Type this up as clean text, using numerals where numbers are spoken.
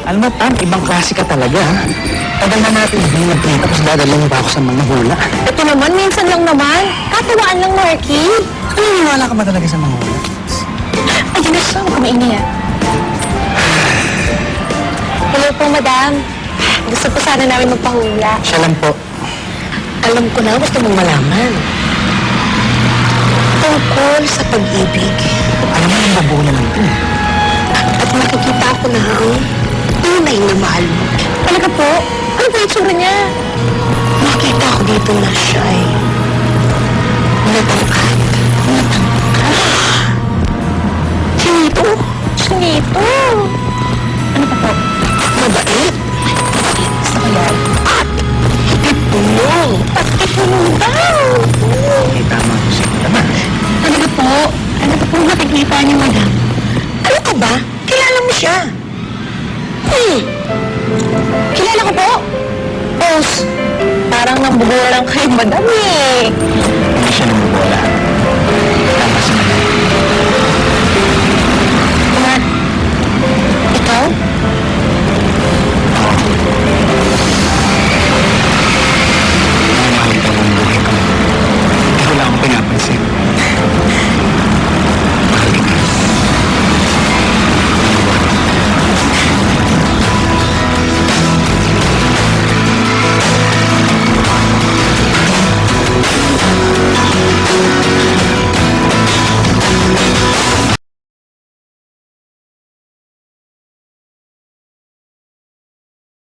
Alam mo, Pam, ibang klase ka talaga, ha? Tagal na natin hindi nag-play, tapos dadalhin mo ba ako sa mga hula? Ito naman, minsan lang naman. Katuwaan lang, Marky. Naniniwala ka ba talaga sa mga hula? Ay, Diyos, saan ko maingay, Hello po, madam. Gusto po sana namin magpahula. Siya lang po. Alam ko na, gusto mong malaman. Tungkol sa pag-ibig. Alam mo, yung babulan ng ito. At makikita ko na ang tunay na mahal mo. Talaga po? Ano ba itsura niya? Makita ko dito na siya ay natangkad. Sinito? Sinito? Ano pa po? Mabait? Gusto ko yan. At itulong. At itulong daw. Eh, tama ko siya. Tama. Talaga po? Ano pa po makikita niyo, madam? Ano ka ba? Kilala mo siya. Kilala ko po? Boss, parang nambubulang kayo, madam eh. Hindi siya namabola. Tama si Madam. Ikaw? Oo.